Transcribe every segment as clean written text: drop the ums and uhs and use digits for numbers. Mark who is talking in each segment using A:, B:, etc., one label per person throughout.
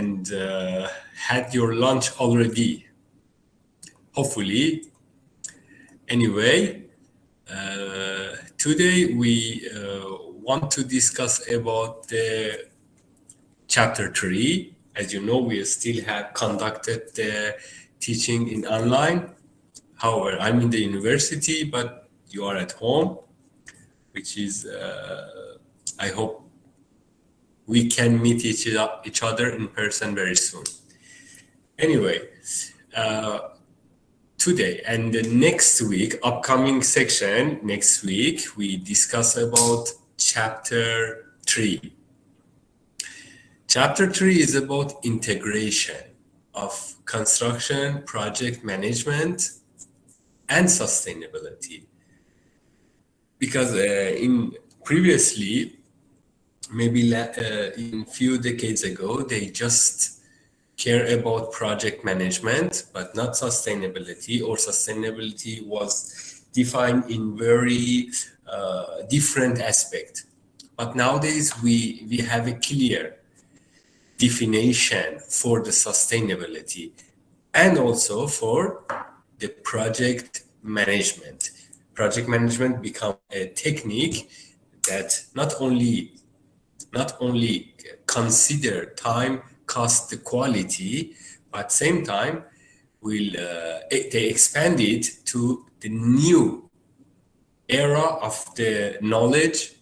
A: and had your lunch already. Hopefully. Anyway, today we want to discuss about the chapter 3. As you know, we still have conducted the teaching in online. However, I'm in the university, but you are at home, which is, I hope we can meet each other in person very soon. Anyway, today and the next week, upcoming section, next week, we discuss about chapter 3. Chapter 3 is about integration of construction, project management, and sustainability. Because in previously, maybe in few decades ago, they just care about project management, but not sustainability, or sustainability was defined in very different aspect. But nowadays, we have a clear definition for the sustainability and also for the project management. Project management become a technique that not only consider time, cost, the quality, but same time will they expand it to the new era of the knowledge,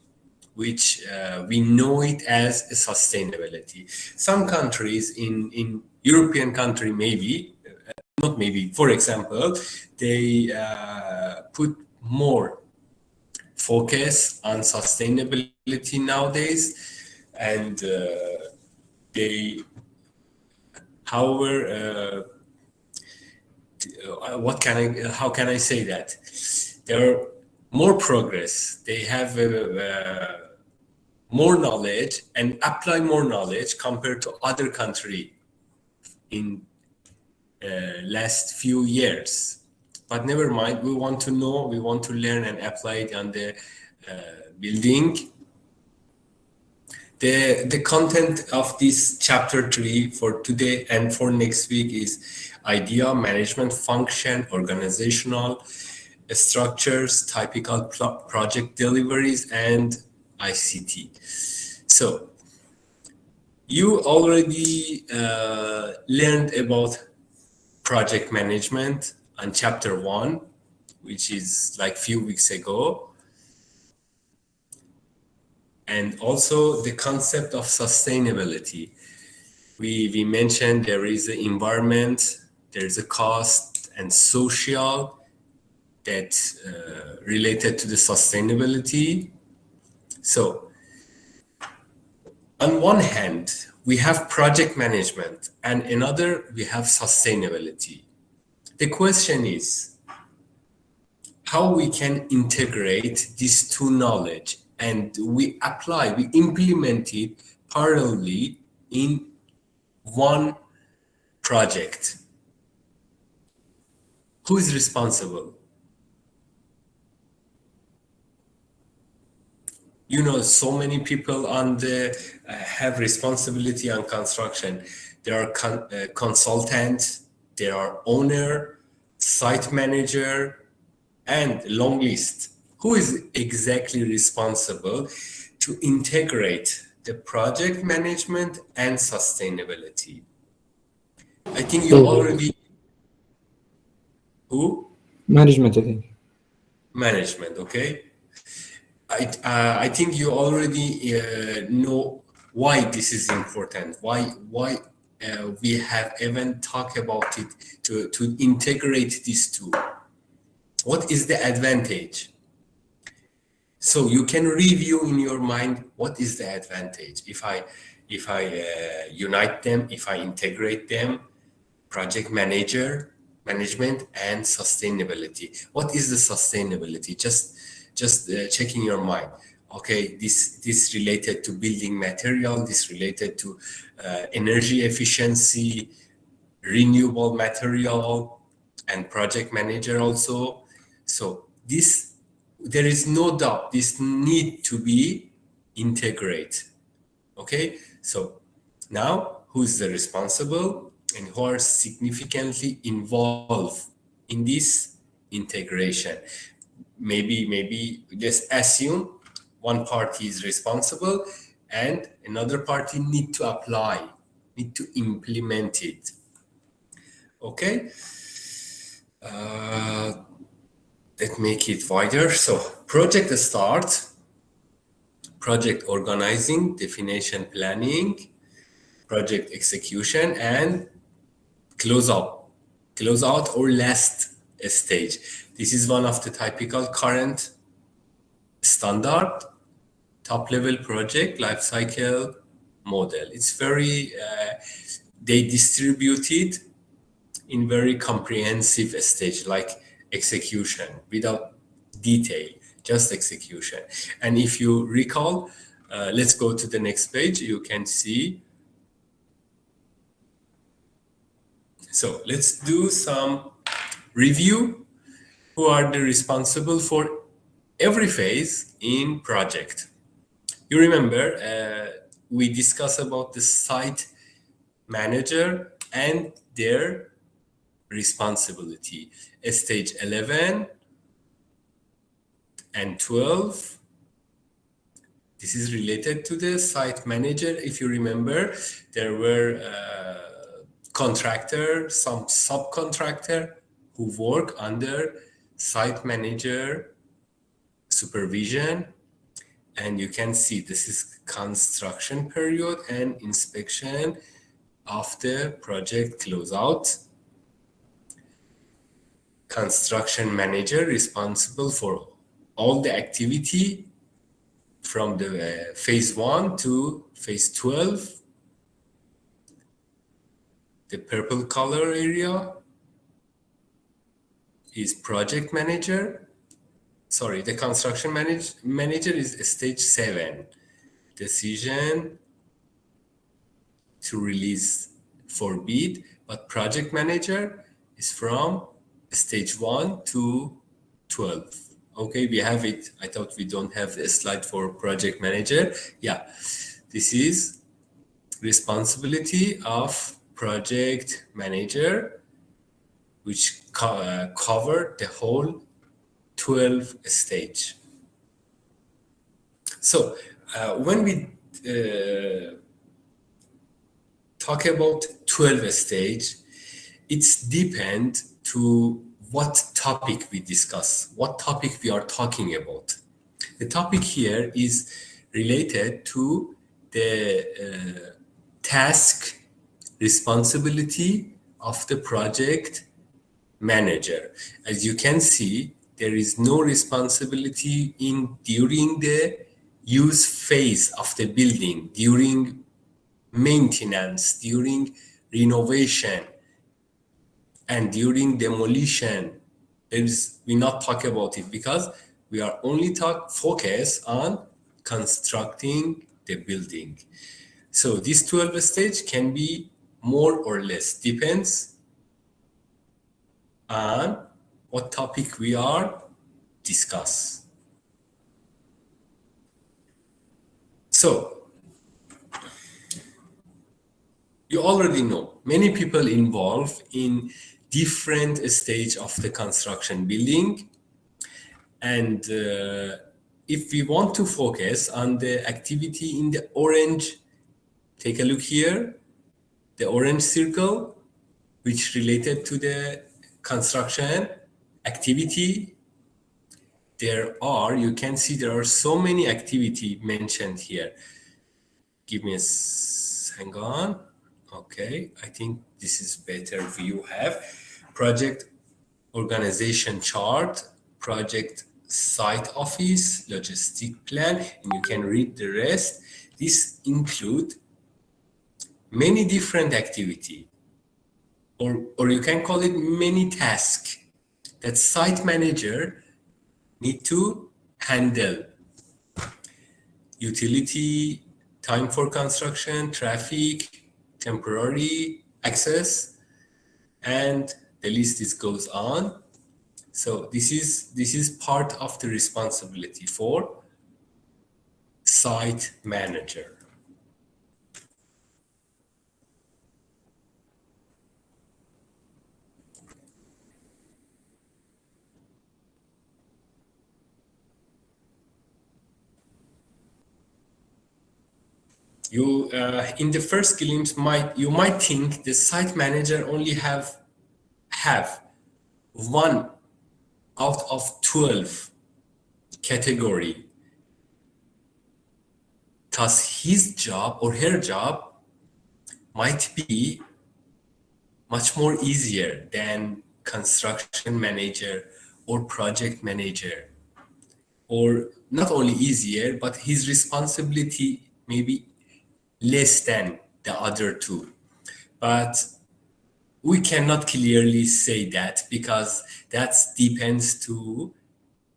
A: which we know it as a sustainability. Some countries in European country, maybe, not maybe, for example, they put more focus on sustainability nowadays, and they, however, how can I say that? There are more progress. They have more knowledge and apply more knowledge compared to other country in last few years. But never mind, we want to know, we want to learn and apply it on the building. The content of this chapter 3 for today and for next week is idea, management, function, organizational structures, typical project deliveries, and ICT. So you already learned about project management on chapter 1, which is like few weeks ago. And also the concept of sustainability. We mentioned there is an environment, there's a cost and social that related to the sustainability. So on one hand, we have project management, and another we have sustainability. The question is how we can integrate these two knowledge and we implement it parallelly in one project. Who is responsible? You know, so many people have responsibility on construction. There are consultants, there are owner, site manager, and long list. Who is exactly responsible to integrate the project management and sustainability? I think you already... Who?
B: Management, I think.
A: Management, okay. I think you already know why this is important, why we have even talked about it to integrate these two. What is the advantage? So you can review in your mind what is the advantage if I unite them, if I integrate them, project management and sustainability. What is the sustainability? Just checking your mind. Okay, this related to building material, this related to energy efficiency, renewable material, and project manager also. So there is no doubt this need to be integrated. Okay, so now who's the responsible and who are significantly involved in this integration. Maybe just assume one party is responsible and another party need to apply, need to implement it. Okay, let's make it wider. So project start, project organizing, definition, planning, project execution, and close out or last stage. This is one of the typical current standard top level project lifecycle model. It's very they distribute it in very comprehensive stage, like execution without detail, just execution. And if you recall, let's go to the next page. You can see. So let's do some review. Who are the responsible for every phase in project? You remember we discussed about the site manager and their responsibility. Stage 11 and 12. This is related to the site manager. If you remember, there were contractor, some subcontractor who work under site manager supervision. And you can see this is construction period and inspection of the project closeout. Construction manager responsible for all the activity from the phase 1 to phase 12. The purple color area is project manager. Sorry, the construction manager is stage 7. Decision to release for bid, but project manager is from stage 1 to 12. Okay, we have it. I thought we don't have a slide for project manager. Yeah, this is responsibility of project manager, which cover the whole 12 stage. So when we talk about 12 stage, it's depend to what topic we discuss, what topic we are talking about. The topic here is related to the task responsibility of the project manager. As you can see, there is no responsibility during the use phase of the building, during maintenance, during renovation, and during demolition. We not talk about it because we are only focus on constructing the building. So this 12 stage can be more or less, depends on what topic we are discuss. So you already know many people involved in different stage of the construction building, and if we want to focus on the activity in the orange, take a look here, the orange circle, which related to the construction activity. You can see there are so many activity mentioned here. Hang on. Okay, I think this is better view have. Project organization chart, project site office, logistic plan, and you can read the rest. This include many different activity, or you can call it many tasks that site manager need to handle. Utility, time for construction, traffic, temporary access, and the list goes on. So this is part of the responsibility for site manager. You in the first glimpse you might think the site manager only have one out of 12 category. Thus, his job or her job might be much more easier than construction manager or project manager, or not only easier, but his responsibility may be less than the other two. But we cannot clearly say that because that depends to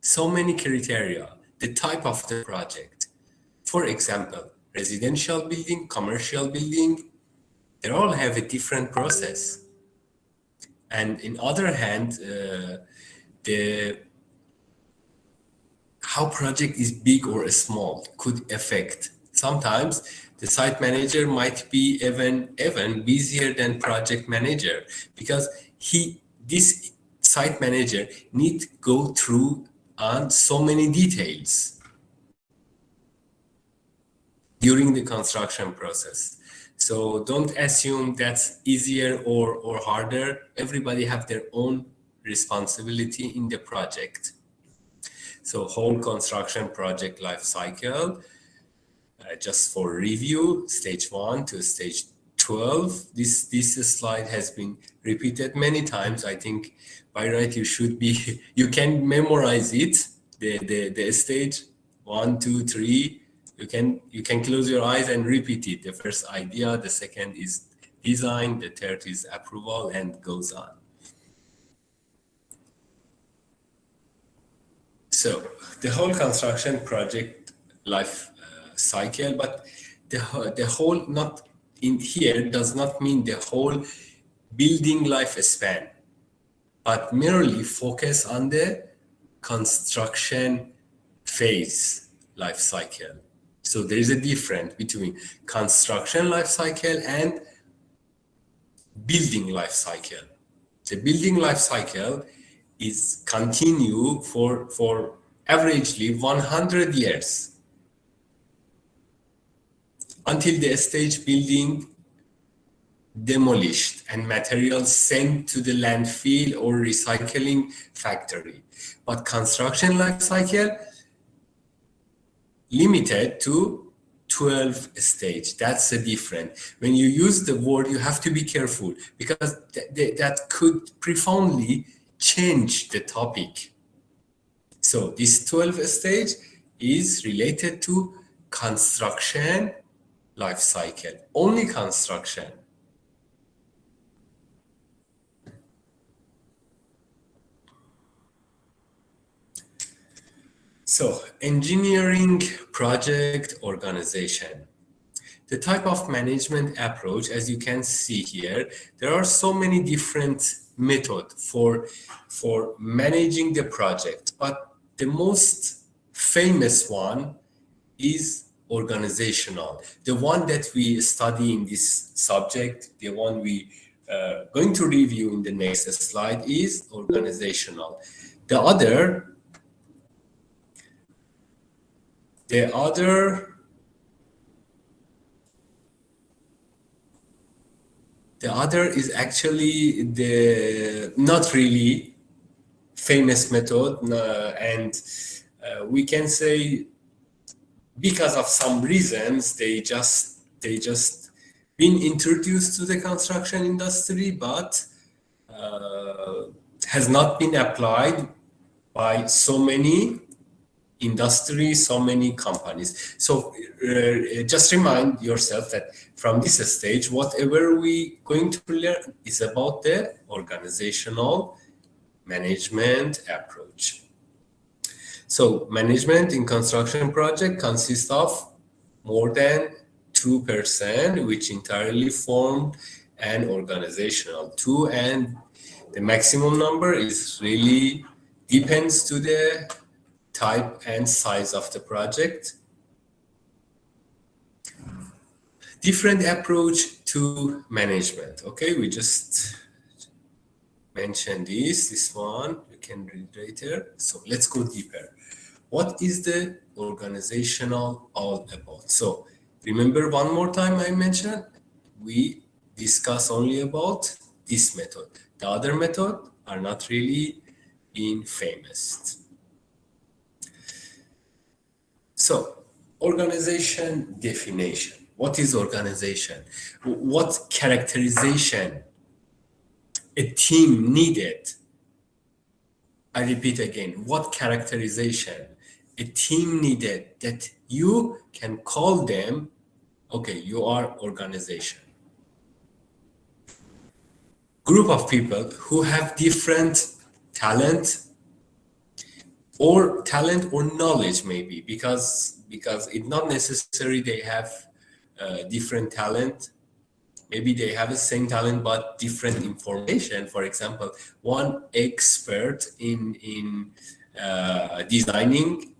A: so many criteria, the type of the project. For example, residential building, commercial building, they all have a different process. And in other hand, the how project is big or small could affect. Sometimes the site manager might be even busier than project manager because this site manager need go through on so many details during the construction process. So don't assume that's easier or harder. Everybody have their own responsibility in the project. So whole construction project life cycle, just for review, stage 1 to stage 12. This slide has been repeated many times. I think by right you should be you can memorize it. The stage 1, 2, 3. You can close your eyes and repeat it. The first idea, the second is design, the third is approval, and goes on. So the whole construction project life cycle, but the whole not in here does not mean the whole building lifespan, but merely focus on the construction phase life cycle. So there is a difference between construction life cycle and building life cycle. The building life cycle is continue for averagely 100 years until the stage building demolished and materials sent to the landfill or recycling factory. But construction life cycle limited to 12 stage. That's the difference. When you use the word, you have to be careful because that could profoundly change the topic. So this 12 stage is related to construction life cycle, only construction. So engineering project organization. The type of management approach, as you can see here, there are so many different methods for managing the project, but the most famous one is organizational. The one that we study in this subject, the one we going to review in the next slide is organizational. The other is actually the not really famous method, and we can say because of some reasons they just been introduced to the construction industry, but has not been applied by so many industry, so many companies. So just remind yourself that from this stage, whatever we going to learn is about the organizational management approach. So management in construction project consists of more than 2%, which entirely formed an organizational 2, and the maximum number is really depends to the type and size of the project. Different approach to management. Okay, we just mentioned this one, you can read later. So let's go deeper. What is the organizational all about? So Remember one more time I mentioned, we discuss only about this method. The other method are not really being famous. So, organization definition. What is organization? What characterization a team needed? I repeat again, what characterization a team needed that you can call them, okay, you are organization. Group of people who have different talent or knowledge maybe because it's not necessary they have different talent. Maybe they have the same talent but different information. For example, one expert in designing,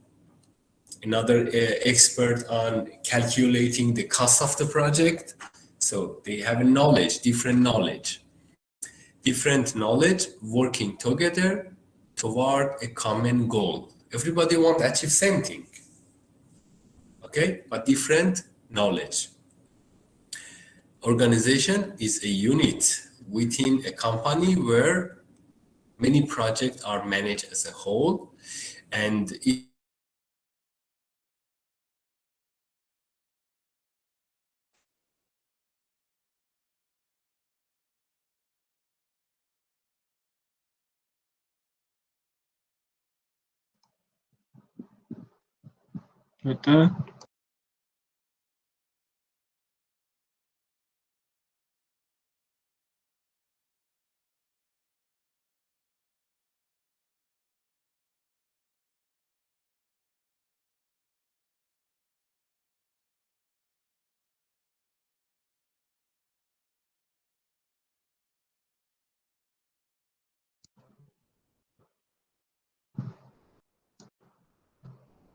A: another expert on calculating the cost of the project. So they have a knowledge, different knowledge working together toward a common goal. Everybody want to achieve same thing, okay, but different knowledge. Organization is a unit within a company where many projects are managed as a whole, and
B: Betul.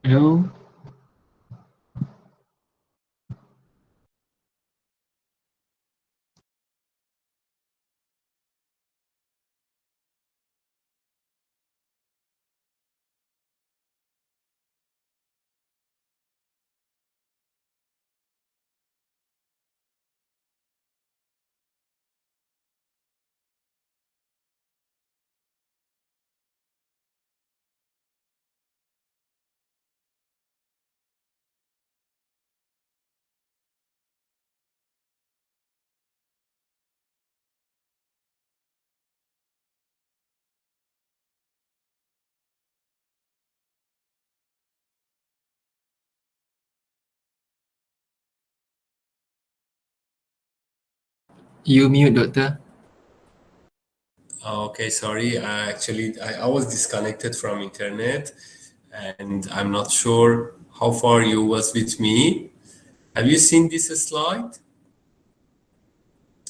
B: Hello. You mute, Doctor.
A: okay, sorry. I was disconnected from internet, and I'm not sure how far you was with me. Have you seen this slide?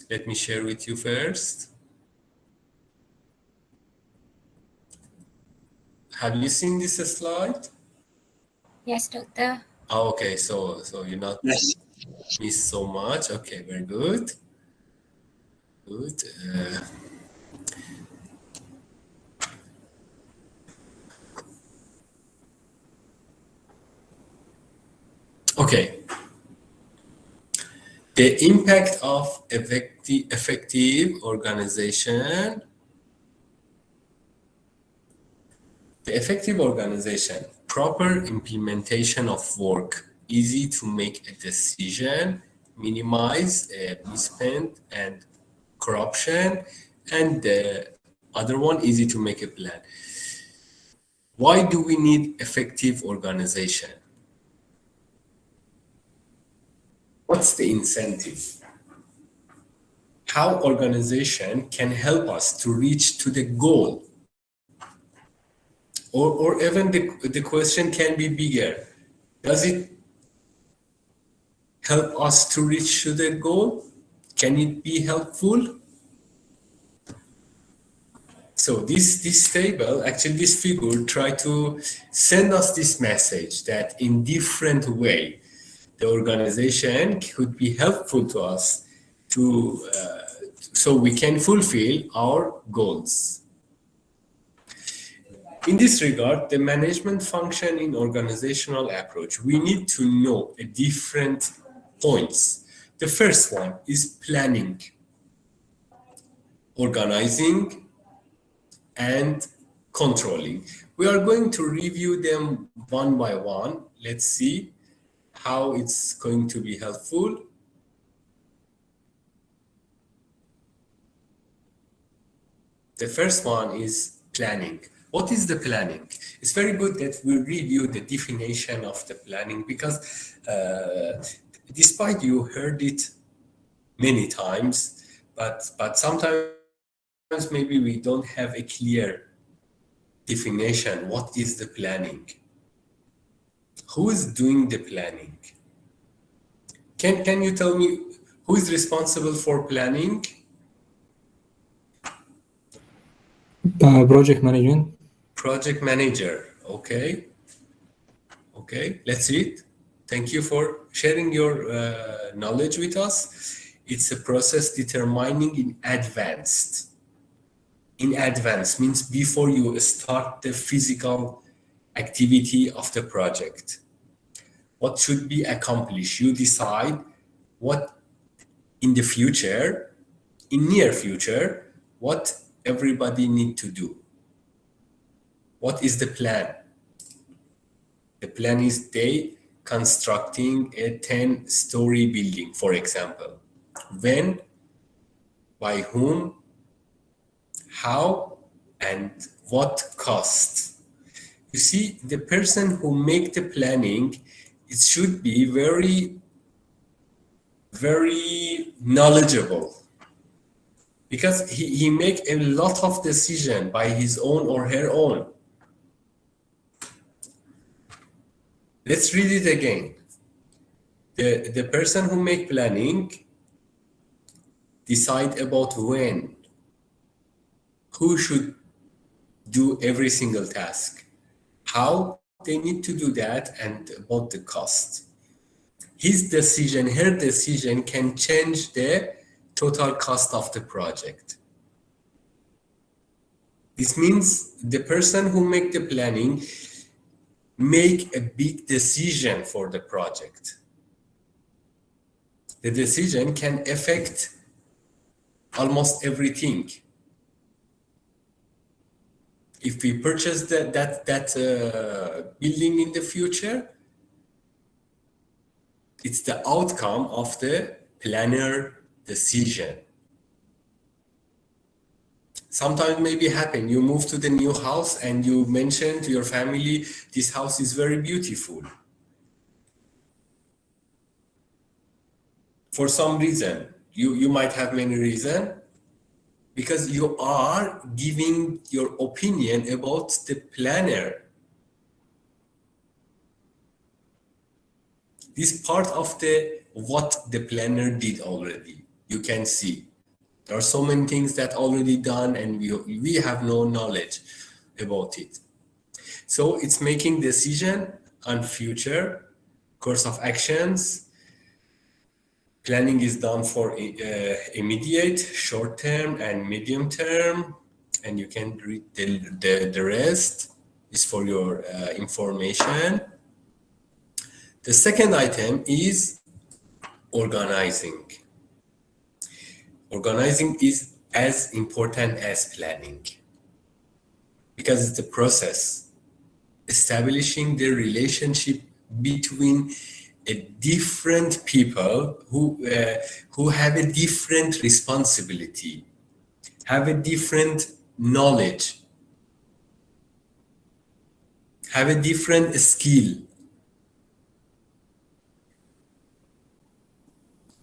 A: Let me share with you first. Have you seen this slide?
C: Yes, doctor.
A: Oh, okay, so you're not
B: Yes.
A: miss so much. Okay, very good. Good. Okay. The impact of effective organization. The effective organization, proper implementation of work, easy to make a decision, minimize misspent and corruption, and the other one, easy to make a plan. Why do we need effective organization? What's the incentive? How organization can help us to reach to the goal? Or even the question can be bigger. Does it help us to reach to the goal? Can it be helpful? So this table, actually this figure, try to send us this message that in different way, the organization could be helpful to us to so we can fulfill our goals. In this regard, the management function in organizational approach, we need to know a different points. The first one is planning, organizing, and controlling. We are going to review them one by one. Let's see how it's going to be helpful. The first one is planning. What is the planning? It's very good that we review the definition of the planning because despite you heard it many times, but sometimes maybe we don't have a clear definition. What is the planning? Who is doing the planning? Can you tell me who is responsible for planning?
B: Project management.
A: Project manager. Okay. Okay, let's see it. Thank you for sharing your knowledge with us. It's a process determining in advance. In advance means before you start the physical activity of the project. What should be accomplished? You decide what in the future, in near future, what everybody need to do. What is the plan? The plan is they constructing a 10-story building, for example. When, by whom, how, and what cost. You see, the person who make the planning, it should be very, very knowledgeable because he make a lot of decision by his own or her own. Let's read it again. The person who make planning decide about when, who should do every single task, how they need to do that, and about the cost. His decision, her decision can change the total cost of the project. This means the person who make the planning make a big decision for the project. The decision can affect almost everything. If we purchase that building in the future, it's the outcome of the planner decision. Sometimes maybe happen, you move to the new house and you mention to your family, this house is very beautiful. For some reason, you might have many reasons, because you are giving your opinion about the planner. This part of what the planner did already, you can see. There are so many things that already done and we have no knowledge about it. So it's making decision on future course of actions. Planning is done for immediate, short term, and medium term, and you can read the rest is for your information. The second item is organizing. Organizing is as important as planning because it's the process establishing the relationship between different people who have a different responsibility, have a different knowledge, have a different skill.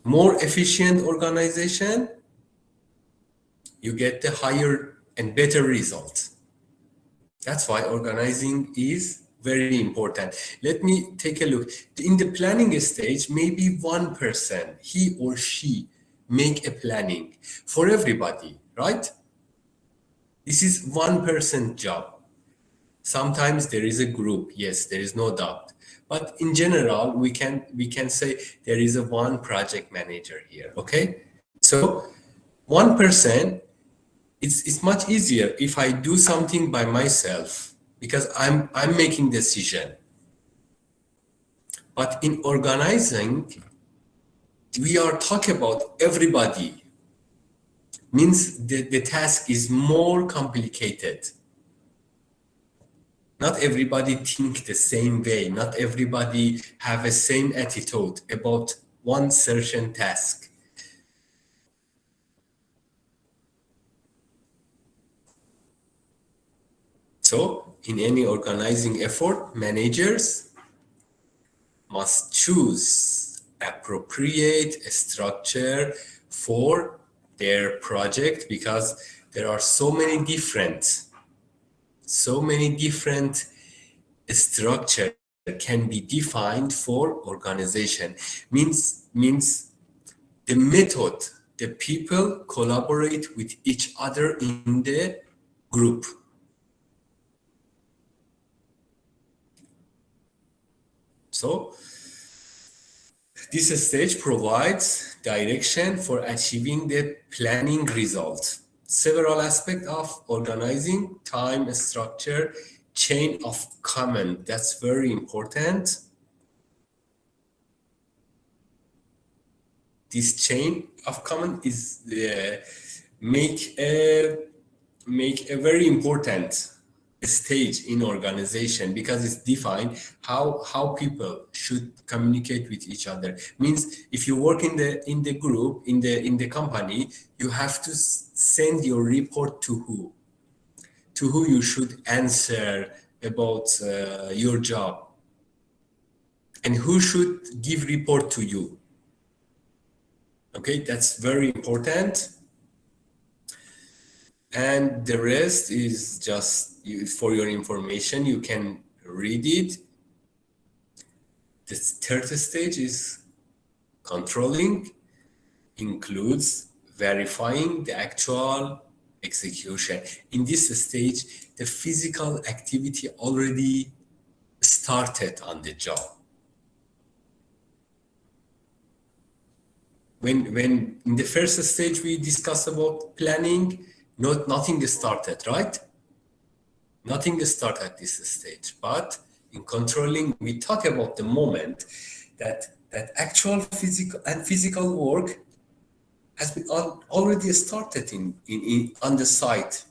A: More efficient organization, you get the higher and better results. That's why organizing is very important. Let me take a look. In the planning stage, maybe one person, he or she, make a planning for everybody, right? This is one person's job. Sometimes there is a group, yes, there is no doubt. But in general, we can say there is a one project manager here, okay? So one person, it's much easier if I do something by myself because I'm making decision. But in organizing, we are talking about everybody, means the task is more complicated. Not everybody think the same way. Not everybody have a same attitude about one certain task. So in any organizing effort, managers must choose appropriate structure for their project, because there are so many different structure can be defined for organization. Means the method the people collaborate with each other in the group. So this stage provides direction for achieving the planning result. Several aspects of organizing: time, structure, chain of command. That's very important. This chain of command is make a very important stage in organization, because it's defined how people should communicate with each other. Means if you work in the group, in the company, you have to send your report to who you should answer about your job, and who should give report to you. Okay, that's very important. And the rest is just for your information. You can read it. The third stage is controlling, includes verifying the actual execution. In this stage, the physical activity already started on the job. When in the first stage we discussed about planning, nothing started, right? Nothing started at this stage. But in controlling, we talk about the moment that actual physical work has been already started on the site.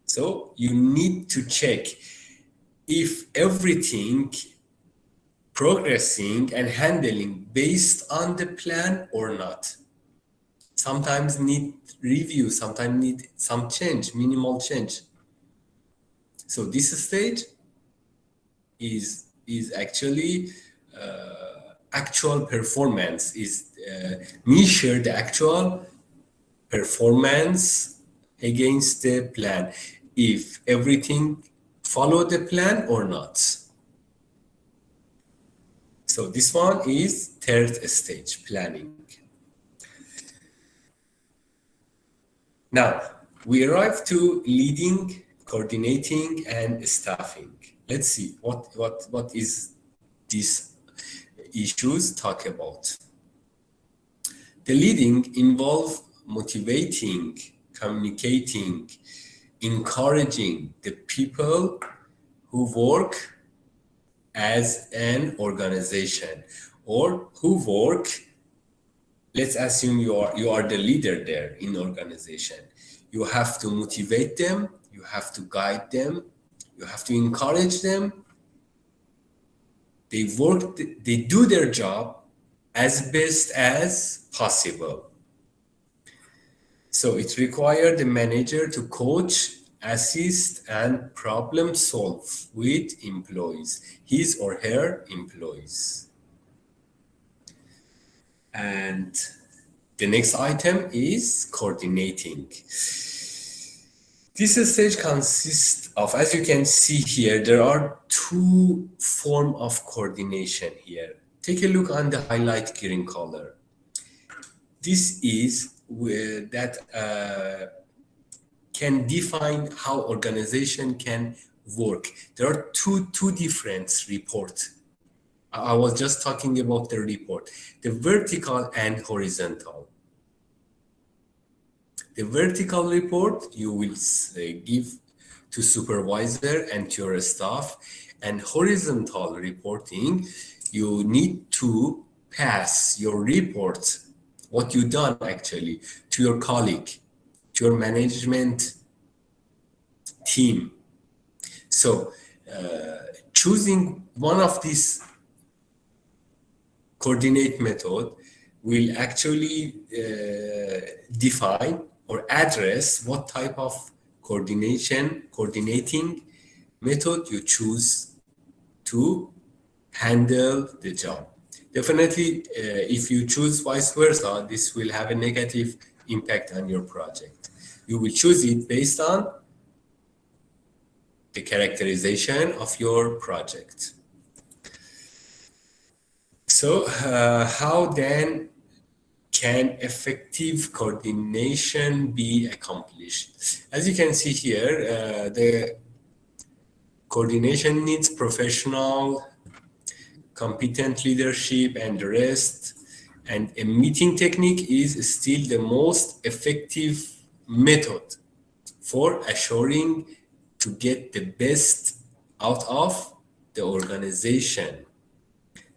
A: So you need to check if everything progressing and handling based on the plan or not. Sometimes need review, sometimes need some change, minimal change. So this stage is actually actual performance, is measure the actual performance against the plan, if everything follow the plan or not. So this one is third stage, planning. Now we arrive to leading, coordinating, and staffing. Let's see what is these issues talk about. The leading involve motivating, communicating, encouraging the people who work as an organization, or who work. Let's assume you are the leader there in organization. You have to motivate them, you have to guide them, you have to encourage them. They do their job as best as possible. So it requires the manager to coach, assist, and problem solve with employees, his or her employees. And the next item is coordinating. This stage consists of, as you can see here, there are two forms of coordination here. Take a look on the highlight green color. This is that can define how organization can work. There are two different reports. I was just talking about the report, the vertical and horizontal. The vertical report you will give to supervisor and to your staff, and horizontal reporting you need to pass your report, what you done actually, to your colleague, to your management team. So choosing one of these coordinate method will actually define or address what type of coordinating method you choose to handle the job. Definitely, if you choose vice versa, this will have a negative impact on your project. You will choose it based on the characterization of your project. So how then can effective coordination be accomplished? As you can see here, the coordination needs professional, competent leadership and the rest. And a meeting technique is still the most effective method for assuring to get the best out of the organization.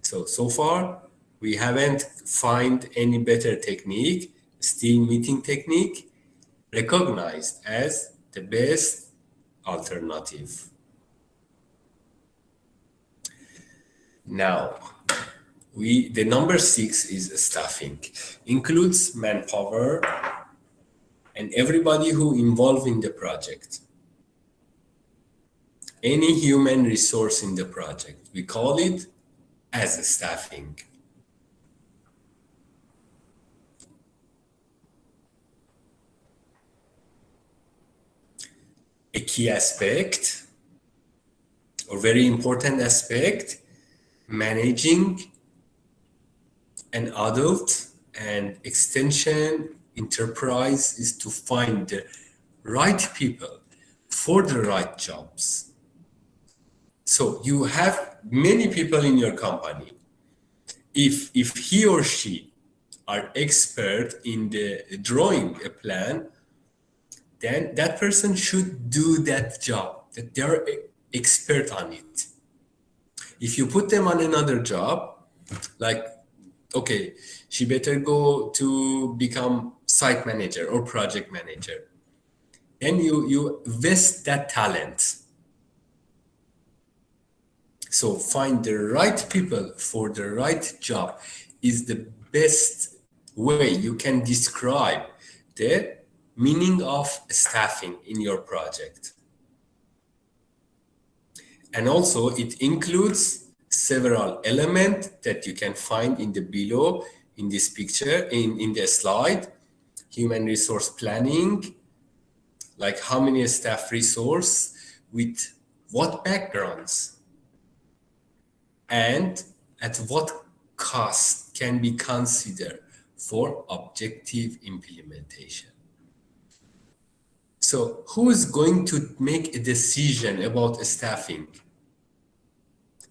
A: So far, we haven't find any better technique, still meeting technique, recognized as the best alternative. Now, the number 6 is staffing, includes manpower and everybody who involved in the project. Any human resource in the project, we call it as staffing. A key aspect or very important aspect, managing an adult and extension enterprise is to find the right people for the right jobs. So you have many people in your company. If he or she are expert in the drawing a plan, then that person should do that job, that they're expert on it. If you put them on another job, like, okay, she better go to become site manager or project manager, then you vest that talent. So find the right people for the right job is the best way you can describe the meaning of staffing in your project. And also it includes several elements that you can find in the below in this picture, in the slide. Human resource planning, like how many staff resource with what backgrounds and at what cost can be considered for objective implementation. So who is going to make a decision about staffing?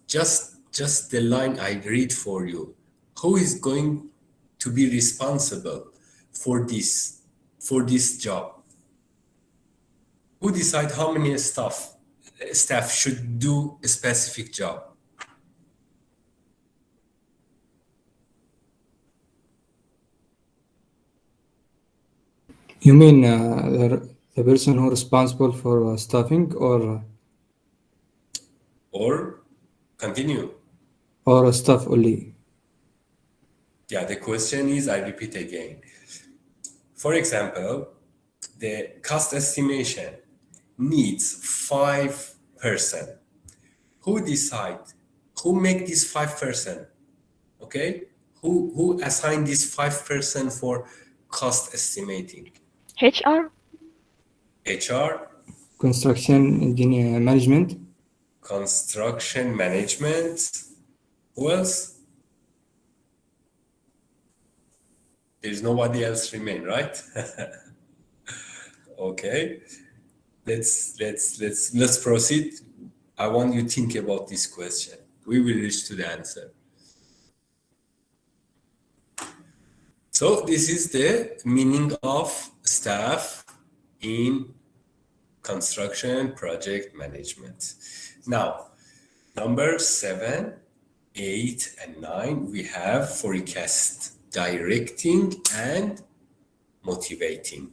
A: Just the line I read for you. Who is going to be responsible for this job? Who decide how many staff should do a specific job?
B: You mean the person who responsible for staffing
A: Or continue.
B: or staff only?
A: Yeah, the question is, I repeat again. For example, the cost estimation needs 5%. Who decide? Who make this 5%? Okay? Who assign this 5% for cost estimating?
D: HR.
A: HR,
B: Construction engineer management.
A: construction management. Who else? There's nobody else remain, right? Okay. Let's proceed. I want you to think about this question. We will reach to the answer. So this is the meaning of staff in construction project management. Now, number 7 8 and 9, we have forecast, directing, and motivating.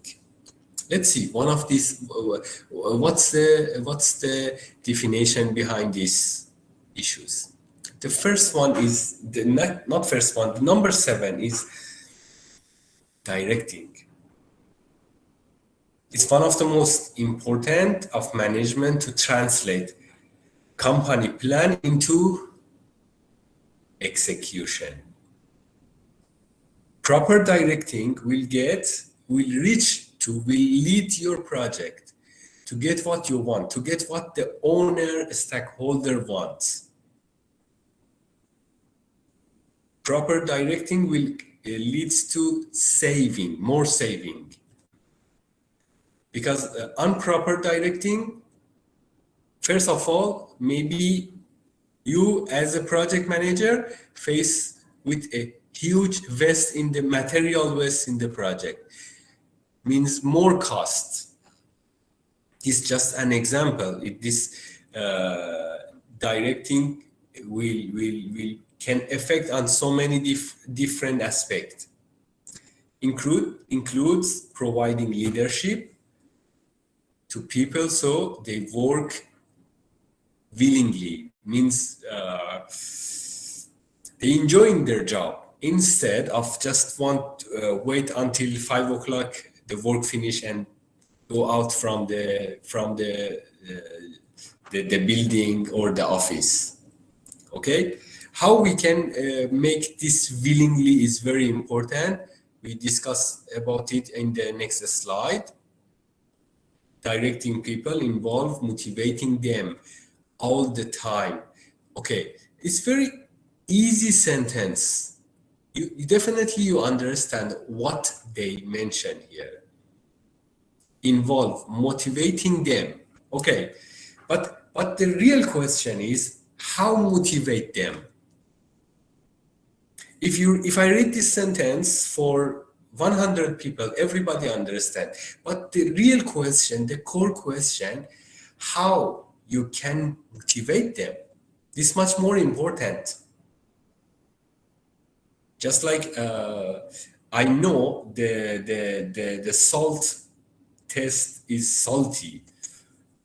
A: Let's see one of these. What's the definition behind these issues? The first one is the not first one. The number 7 is directing. It's one of the most important of management to translate company plan into execution. Proper directing will lead your project to get what you want, to get what the owner, stakeholder wants. Proper directing will leads to saving, more saving. Because improper directing, first of all, maybe you as a project manager face with a huge waste in the material waste in the project, means more costs. This is just an example. This directing will can affect on so many different aspects. Includes providing leadership to people so they work willingly, means they enjoying their job instead of just wait until 5 o'clock the work finish and go out from the building or the office. Okay, how we can make this willingly is very important. We discuss about it in the next slide. Directing people involve motivating them all the time. Okay, it's very easy sentence. You definitely you understand what they mention here. Involve motivating them. Okay, but the real question is how motivate them. If I read this sentence for 100 people, everybody understand. But the real question, the core question, how you can motivate them, this much more important. Just like I know the salt test is salty,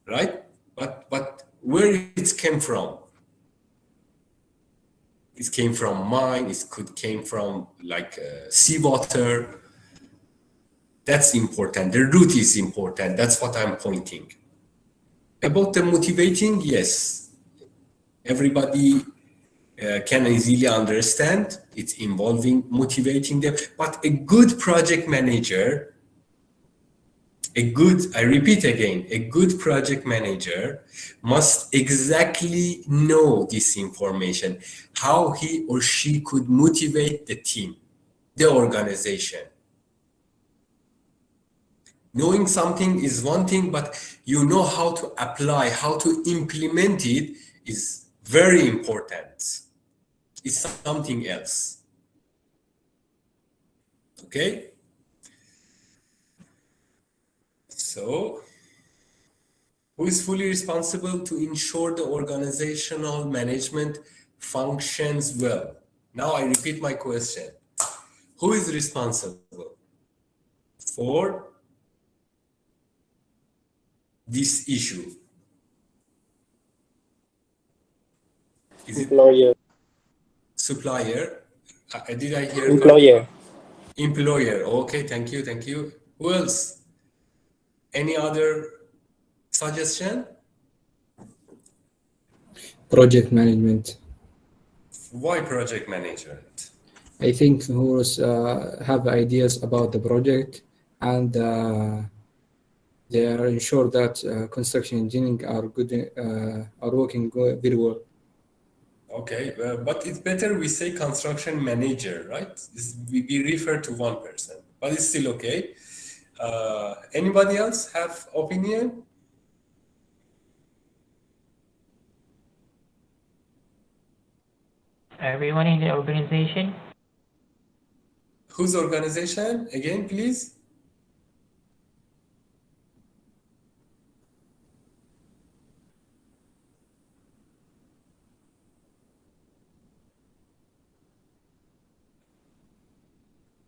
A: right? But where it came from? It came from mine. It could came from like seawater. That's important. The root is important. That's what I'm pointing. About the motivating, yes, everybody can easily understand. It's involving motivating them. But a good project manager, I repeat again, a good project manager must exactly know this information, how he or she could motivate the team, the organization. Knowing something is one thing, but you know how to apply, how to implement it is very important. It's something else. Okay? So, who is fully responsible to ensure the organizational management functions well? Now I repeat my question. Who is responsible for this issue? Is it
D: Employer.
A: supplier? Did I hear
D: Employer.
A: Employer. Okay, thank you. Who else? Any other suggestion?
B: Project management.
A: Why project management?
B: I think who have ideas about the project and they are ensure that construction engineering are working very well.
A: Okay, but it's better we say construction manager, right? We refer to one person, but it's still okay. Anybody else have opinion?
E: Everyone in the organization.
A: Whose organization? Again, please.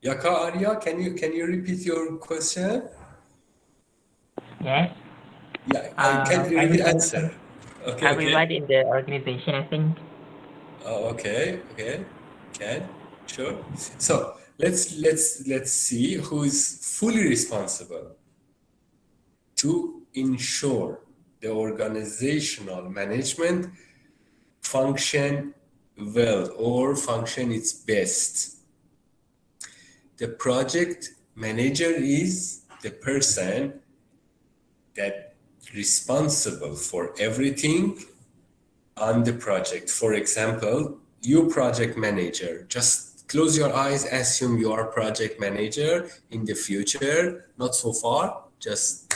A: Yaka Arya, can you repeat your question?
E: Yes.
A: Yeah, can you repeat
E: Everybody,
A: answer? Okay, okay.
E: everybody in the organization, I think.
A: Oh, okay, okay. Can sure. So let's see who is fully responsible to ensure the organizational management function well or function its best. The project manager is the person that responsible for everything on the project. For example, you project manager, just close your eyes, assume you are project manager in the future, not so far, just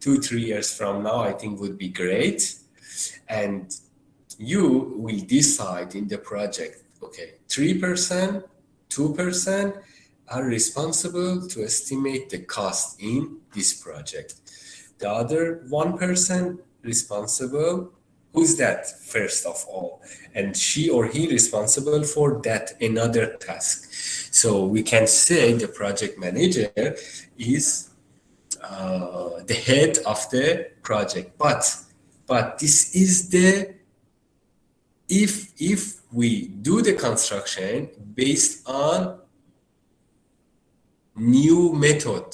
A: 2 3 years from now, I think would be great. And you will decide in the project, okay, 3%, 2% are responsible to estimate the cost in this project. The other 1% responsible, who's that first of all? And she or he responsible for that another task. So we can say the project manager is the head of the project. But this is the if we do the construction based on new method,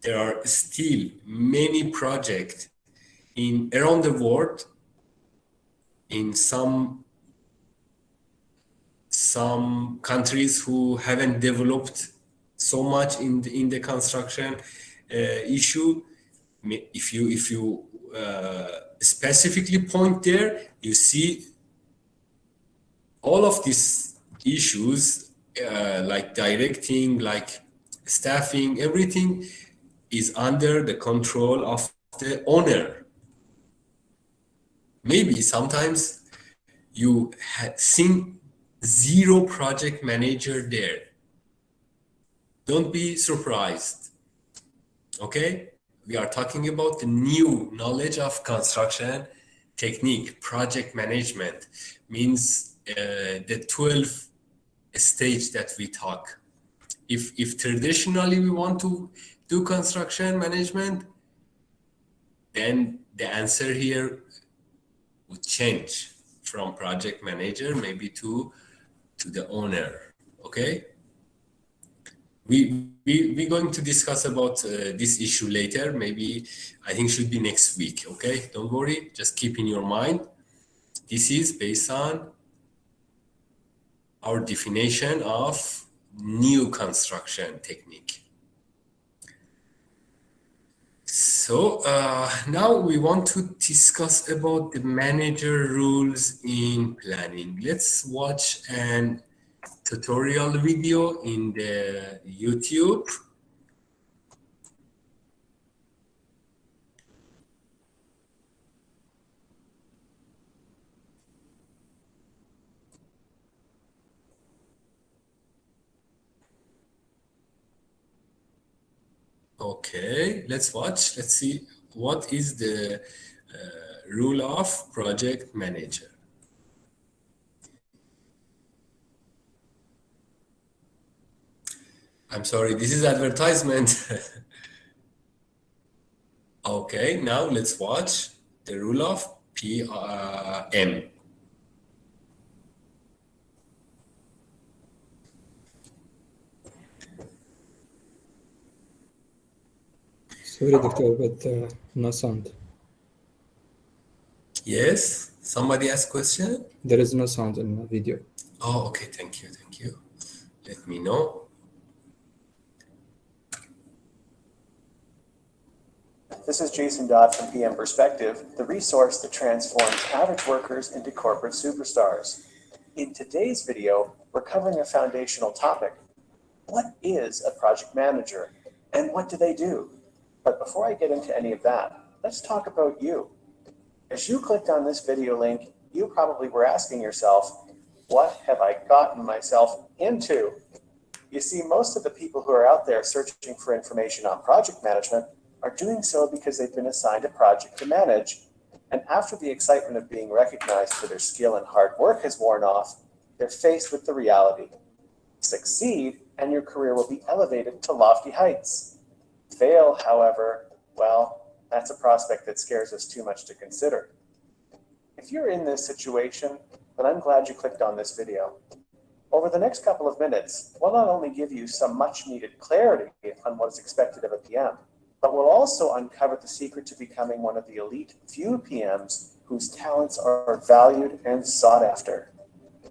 A: there are still many projects in around the world in some countries who haven't developed so much in the construction issue. If you specifically point there, you see all of these issues like directing, like staffing, everything is under the control of the owner. Maybe sometimes you seen zero project manager there. Don't be surprised. Okay? We are talking about the new knowledge of construction technique. Project management means the 12 stage that we talk. If traditionally we want to do construction management, then the answer here would change from project manager maybe to the owner. Okay, we're going to discuss about this issue later. Maybe I think should be next week. Okay, don't worry, just keep in your mind this is based on our definition of new construction technique. So now we want to discuss about the manager rules in planning. Let's watch an tutorial video in the YouTube. Okay, let's watch. Let's see what is the rule of project manager. I'm sorry, this is advertisement. Okay, now let's watch the rule of PM.
B: Sorry, Doctor, but no sound.
A: Yes, somebody asked question?
B: There is no sound in the video.
A: Oh, okay, thank you, thank you. Let me know.
D: This is Jason Dodd from PM Perspective, the resource that transforms average workers into corporate superstars. In today's video, we're covering a foundational topic. What is a project manager and what do they do? But before I get into any of that, let's talk about you. As you clicked on this video link, you probably were asking yourself, what have I gotten myself into? You see, most of the people who are out there searching for information on project management are doing so because they've been assigned a project to manage. And after the excitement of being recognized for their skill and hard work has worn off, they're faced with the reality. Succeed, and your career will be elevated to lofty heights. Fail, however, well, that's a prospect that scares us too much to consider. If you're in this situation, then I'm glad you clicked on this video. Over the next couple of minutes, we'll not only give you some much needed clarity on what is expected of a PM, but we'll also uncover the secret to becoming one of the elite few PMs whose talents are valued and sought after.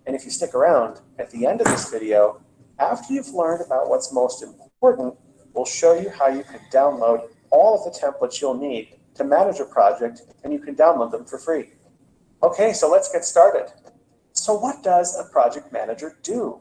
D: And if you stick around, at the end of this video, after you've learned about what's most important, we'll show you how you can download all of the templates you'll need to manage a project, and you can download them for free. Okay, so let's get started. So what does a project manager do?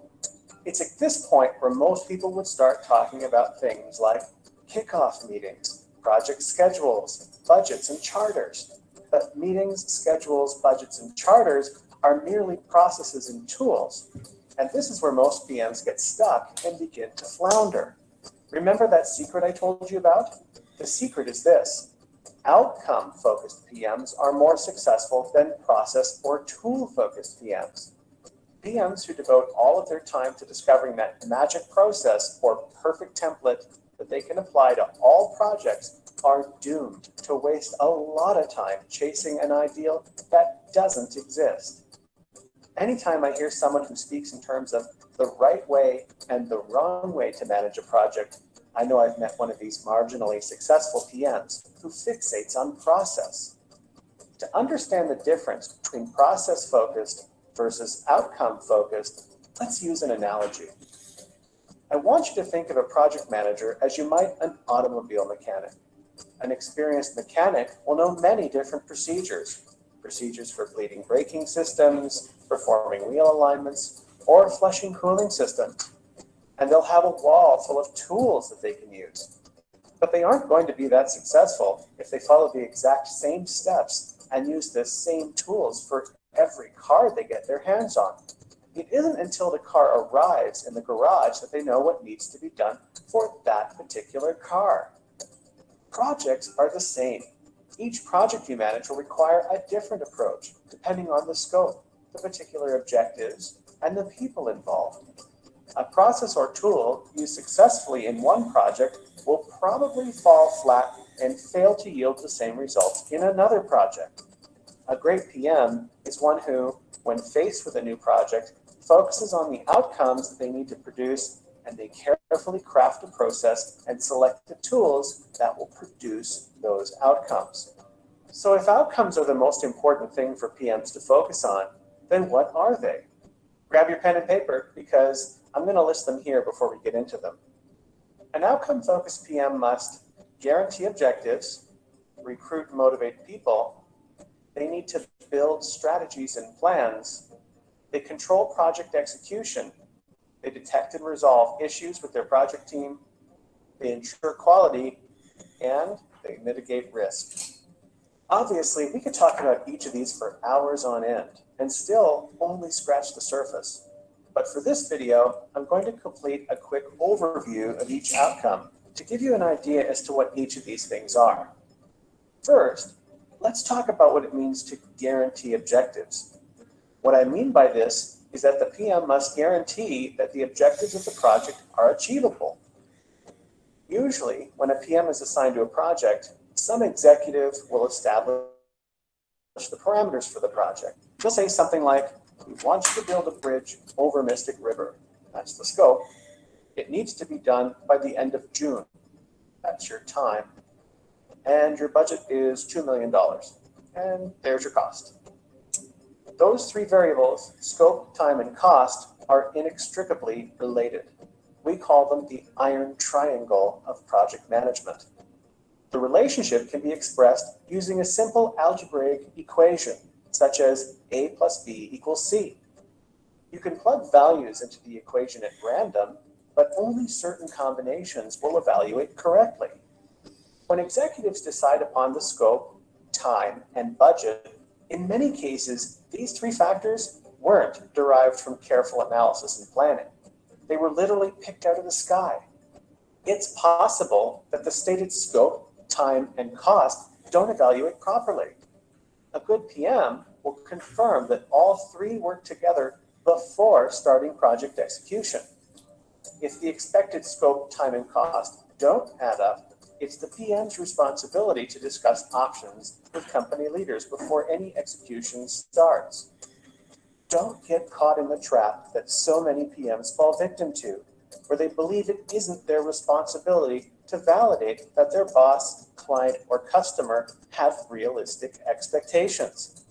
D: It's at this point where most people would start talking about things like kickoff meetings, project schedules, budgets, and charters. But meetings, schedules, budgets, and charters are merely processes and tools. And this is where most PMs get stuck and begin to flounder. Remember that secret I told you about? The secret is this: outcome-focused PMs are more successful than process or tool-focused PMs. PMs who devote all of their time to discovering that magic process or perfect template that they can apply to all projects are doomed to waste a lot of time chasing an ideal that doesn't exist. Anytime I hear someone who speaks in terms of the right way and the wrong way to manage a project, I know I've met one of these marginally successful PMs who fixates on process. To understand the difference between process-focused versus outcome-focused, let's use an analogy. I want you to think of a project manager as you might an automobile mechanic. An experienced mechanic will know many different procedures for bleeding braking systems, performing wheel alignments, or flushing cooling systems. And they'll have a wall full of tools that they can use. But they aren't going to be that successful if they follow the exact same steps and use the same tools for every car they get their hands on. It isn't until the car arrives in the garage that they know what needs to be done for that particular car. Projects are the same. Each project you manage will require a different approach, depending on the scope, the particular objectives, and the people involved. A process or tool used successfully in one project will probably fall flat and fail to yield the same results in another project. A great PM is one who, when faced with a new project, focuses on the outcomes that they need to produce, and they carefully craft a process and select the tools that will produce those outcomes. So if outcomes are the most important thing for PMs to focus on, then what are they? Grab your pen and paper, because I'm going to list them here before we get into them. An outcome-focused PM must guarantee objectives, recruit and motivate people. They need to build strategies and plans. They control project execution. They detect and resolve issues with their project team. They ensure quality, and they mitigate risk. Obviously, we could talk about each of these for hours on end and still only scratch the surface. But for this video, I'm going to complete a quick overview of each outcome to give you an idea as to what each of these things are. First, let's talk about what it means to guarantee objectives. What I mean by this is that the PM must guarantee that the objectives of the project are achievable. Usually, when a PM is assigned to a project, some executive will establish the parameters for the project. They'll say something like, "We want you to build a bridge over Mystic River." That's the scope. It needs to be done by the end of June. That's your time. And your budget is $2 million. And there's your cost. Those three variables, scope, time, and cost, are inextricably related. We call them the iron triangle of project management. The relationship can be expressed using a simple algebraic equation, such as A plus B equals C. You can plug values into the equation at random, but only certain combinations will evaluate correctly. When executives decide upon the scope, time, and budget, in many cases, these three factors weren't derived from careful analysis and planning. They were literally picked out of the sky. It's possible that the stated scope, time, and cost don't evaluate properly. A good PM will confirm that all three work together before starting project execution. If the expected scope, time, and cost don't add up, it's the PM's responsibility to discuss options with company leaders before any execution starts. Don't get caught in the trap that so many PMs fall victim to, where they believe it isn't their responsibility to validate that their boss, client, or customer have realistic expectations.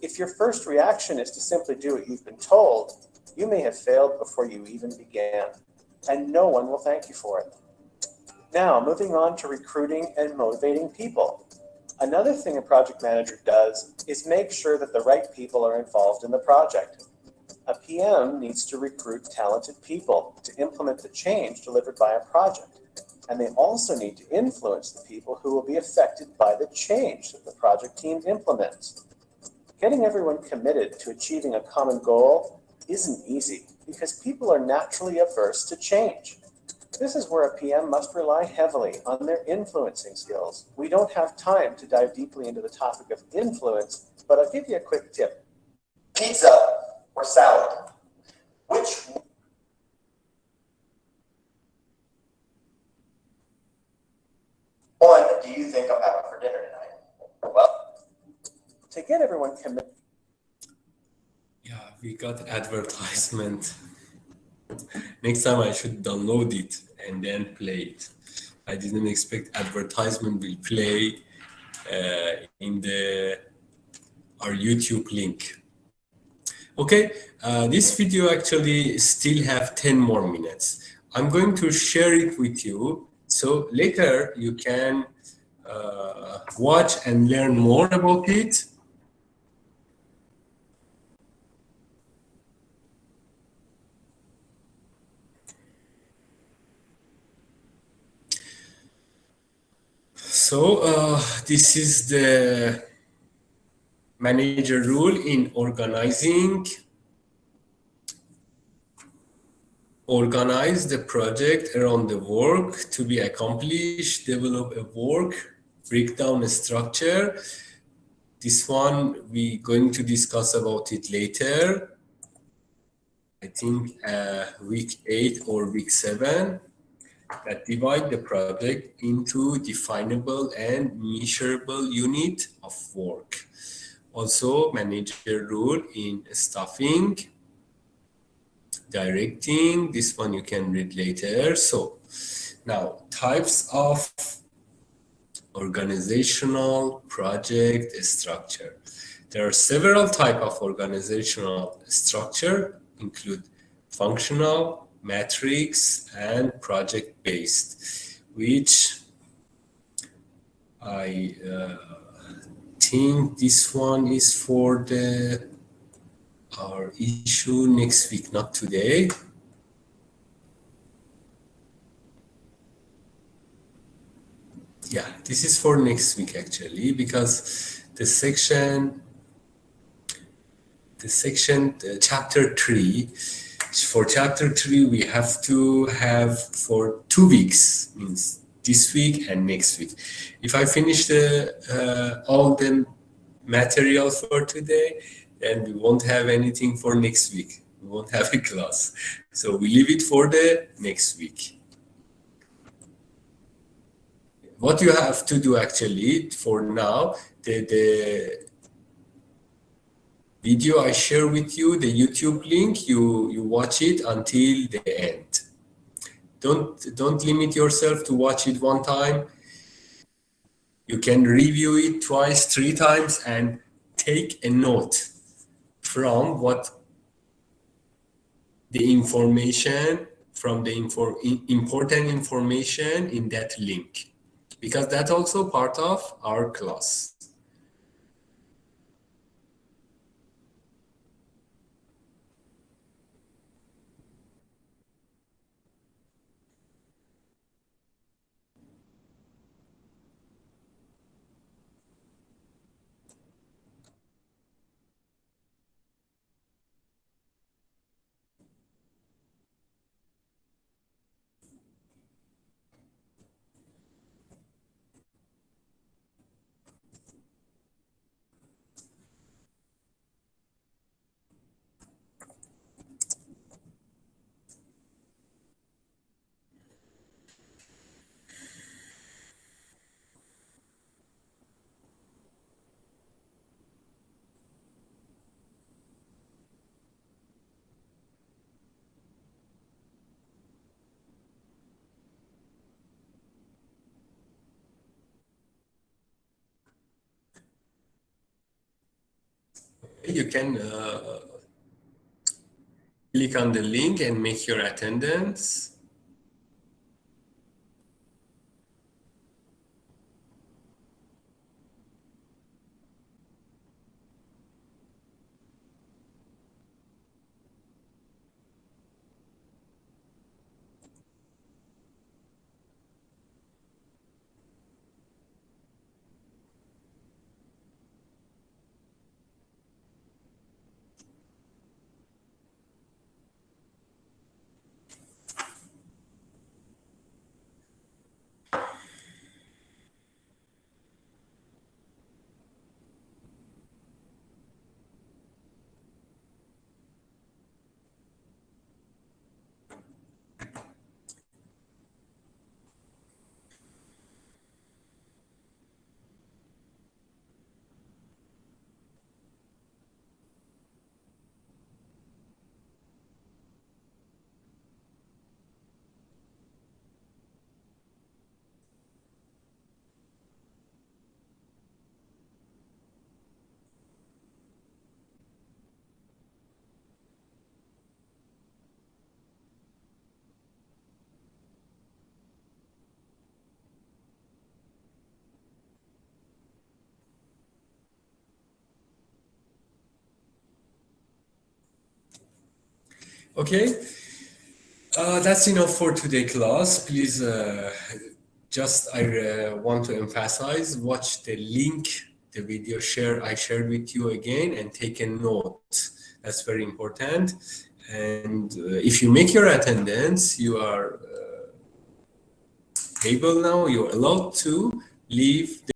D: If your first reaction is to simply do what you've been told, you may have failed before you even began, and no one will thank you for it. Now, moving on to recruiting and motivating people. Another thing a project manager does is make sure that the right people are involved in the project. A PM needs to recruit talented people to implement the change delivered by a project, and they also need to influence the people who will be affected by the change that the project team implements. Getting everyone committed to achieving a common goal isn't easy because people are naturally averse to change. This is where a PM must rely heavily on their influencing skills. We don't have time to dive deeply into the topic of influence, but I'll give you a quick tip. Pizza or salad? Which one do you think I'm having for dinner tonight? Well, to get everyone committed.
A: Yeah, we got advertisement. Next time I should download it and then play it. I didn't expect advertisement will play in our YouTube link. Okay, this video actually still have 10 more minutes. I'm going to share it with you so later you can watch and learn more about it. So this is the manager rule in organize the project around the work to be accomplished, develop a work, break down a structure. This one we going to discuss about it later. I think week 8 or week 7. That divide the project into definable and measurable unit of work. Also, manager rule in staffing, directing. This one you can read later. So now types of organizational project structure. There are several types of organizational structure, include functional, matrix, and project-based, which I think this one is for our issue next week, not today. Yeah, this is for next week actually, because the section chapter 3, for chapter 3 we have to have for 2 weeks, means this week and next week. If I finish all the material for today, then we won't have anything for next week. We won't have a class. So we leave it for the next week. What you have to do actually for now, the video I share with you, the YouTube link, you watch it until the end. Don't limit yourself to watch it one time. You can review it twice, 3 times, and take a note from what the information, from the important information in that link, because that's also part of our class. You can click on the link and make your attendance. Okay, that's enough for today class. Please, just I want to emphasize, watch the link, the video I shared with you again, and take a note. That's very important. And if you make your attendance, you are able now, you're allowed to leave